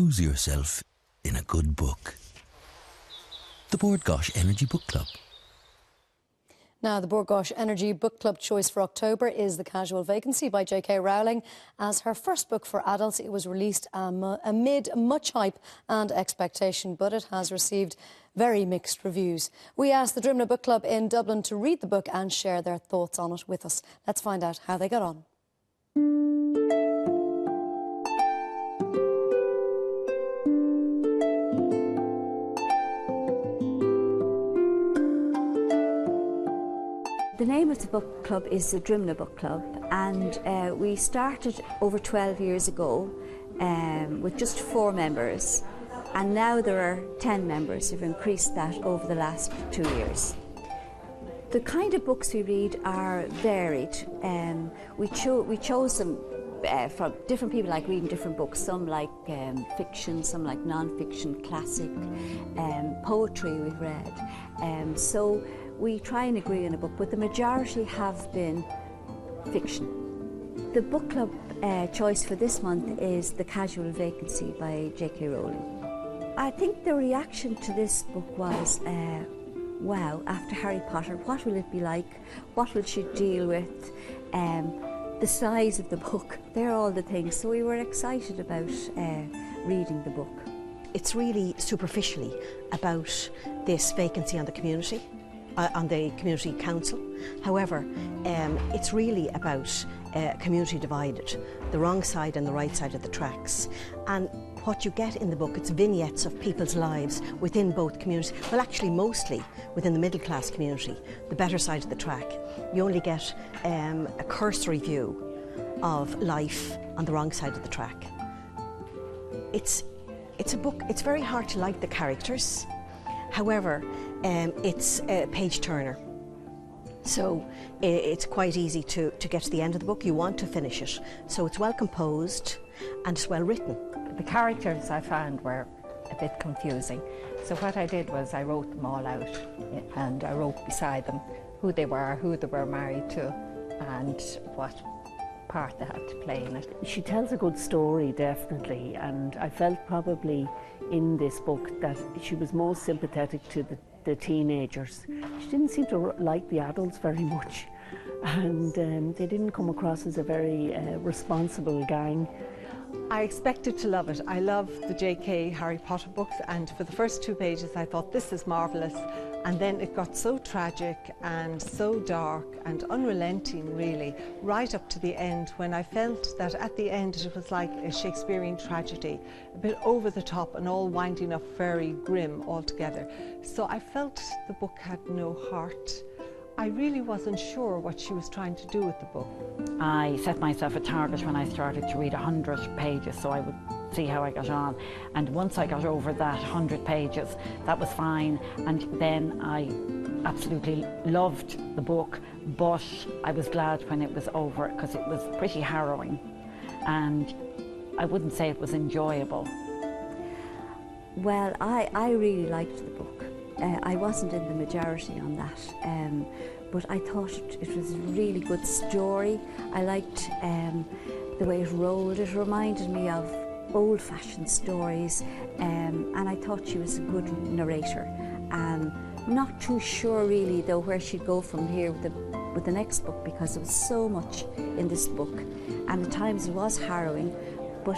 Lose yourself in a good book. The Bord Gáis Energy Book Club. Now, the Bord Gáis Energy Book Club choice for October is The Casual Vacancy by J.K. Rowling. As her first book for adults, it was released amid much hype and expectation, but it has received very mixed reviews. We asked the Drimna Book Club in Dublin to read the book and share their thoughts on it with us. Let's find out how they got on. The name of the book club is the Drimna Book Club, and we started over 12 years ago with just 4 members, and now there are 10 members. We've increased that over the last 2 years. The kind of books we read are varied. We chose them from different people like reading different books. Some like fiction, some like non-fiction, classic, poetry we've read. So we try and agree on a book, but the majority have been fiction. The book club choice for this month is The Casual Vacancy by J.K. Rowling. I think the reaction to this book was, wow, after Harry Potter, what will it be like? What will she deal with? The size of the book, they're all the things. So we were excited about reading the book. It's really superficially about this vacancy on the community. On the community council. However, it's really about a community divided, the wrong side and the right side of the tracks. And what you get in the book, it's vignettes of people's lives within both communities. Well, actually mostly within the middle class community, the better side of the track. You only get a cursory view of life on the wrong side of the track. It's a book, it's very hard to like the characters. However, it's a page turner, so it's quite easy to get to the end of the book. You want to finish it, so it's well composed and it's well written. The characters I found were a bit confusing, so what I did was I wrote them all out, and I wrote beside them who they were married to, and what part they had to play in it. She tells a good story, definitely, and I felt probably in this book that she was most sympathetic to the teenagers. She didn't seem to like the adults very much, and they didn't come across as a very responsible gang. I expected to love it. I love the J.K. Harry Potter books, and for the first 2 pages I thought this is marvellous, and then it got so tragic and so dark and unrelenting, really, right up to the end, when I felt that at the end it was like a Shakespearean tragedy, a bit over the top and all winding up very grim altogether. So I felt the book had no heart. I really wasn't sure what she was trying to do with the book. I set myself a target when I started to read 100 pages, so I would see how I got on. And once I got over that 100 pages, that was fine. And then I absolutely loved the book, but I was glad when it was over because it was pretty harrowing. And I wouldn't say it was enjoyable. Well, I really liked the book. I wasn't in the majority on that, but I thought it was a really good story. I liked the way it rolled. It reminded me of old-fashioned stories, and I thought she was a good narrator. Not too sure really though where she'd go from here with the next book, because there was so much in this book, and at times it was harrowing, but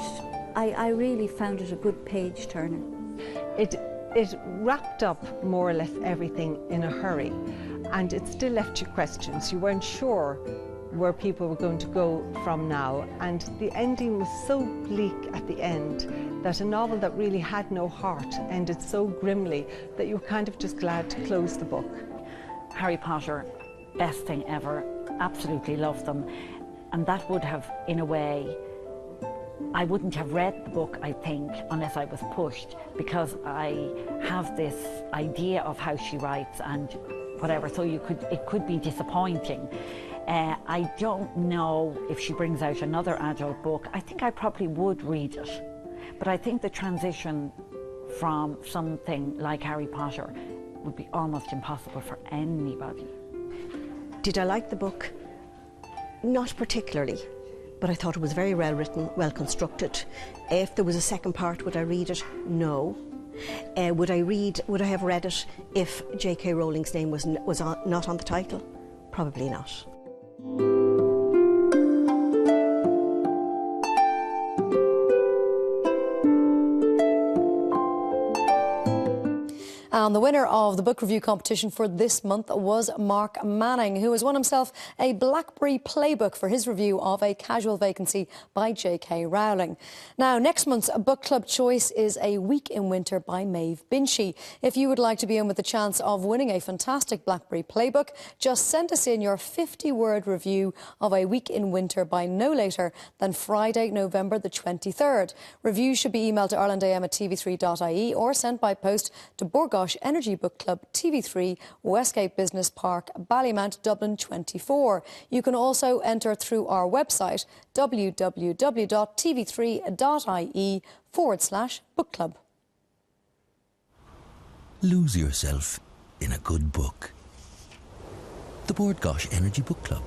I really found it a good page turner. It wrapped up more or less everything in a hurry, and it still left you questions. You weren't sure where people were going to go from now, and the ending was so bleak at the end that a novel that really had no heart ended so grimly that you were kind of just glad to close the book. Harry Potter, best thing ever, absolutely loved them, and that would have, in a way, I wouldn't have read the book, I think, unless I was pushed, because I have this idea of how she writes and whatever, so it could be disappointing. I don't know if she brings out another adult book. I think I probably would read it, but I think the transition from something like Harry Potter would be almost impossible for anybody. Did I like the book? Not particularly. but I thought it was very well written, well constructed. If there was a second part, would I read it? No. Would I have read it if J.K. Rowling's name was not on the title? Probably not. And the winner of the book review competition for this month was Mark Manning, who has won himself a BlackBerry Playbook for his review of A Casual Vacancy by J.K. Rowling. Now, next month's book club choice is A Week in Winter by Maeve Binchy. If you would like to be in with the chance of winning a fantastic BlackBerry Playbook, just send us in your 50-word review of A Week in Winter by no later than Friday, November the 23rd. Reviews should be emailed to irelandam@tv3.ie or sent by post to Bord Gáis Energy Book Club, TV3, Westgate Business Park, Ballymount, Dublin 24. You can also enter through our website www.tv3.ie/book club. Lose yourself in a good book. The Bord Gáis Energy Book Club.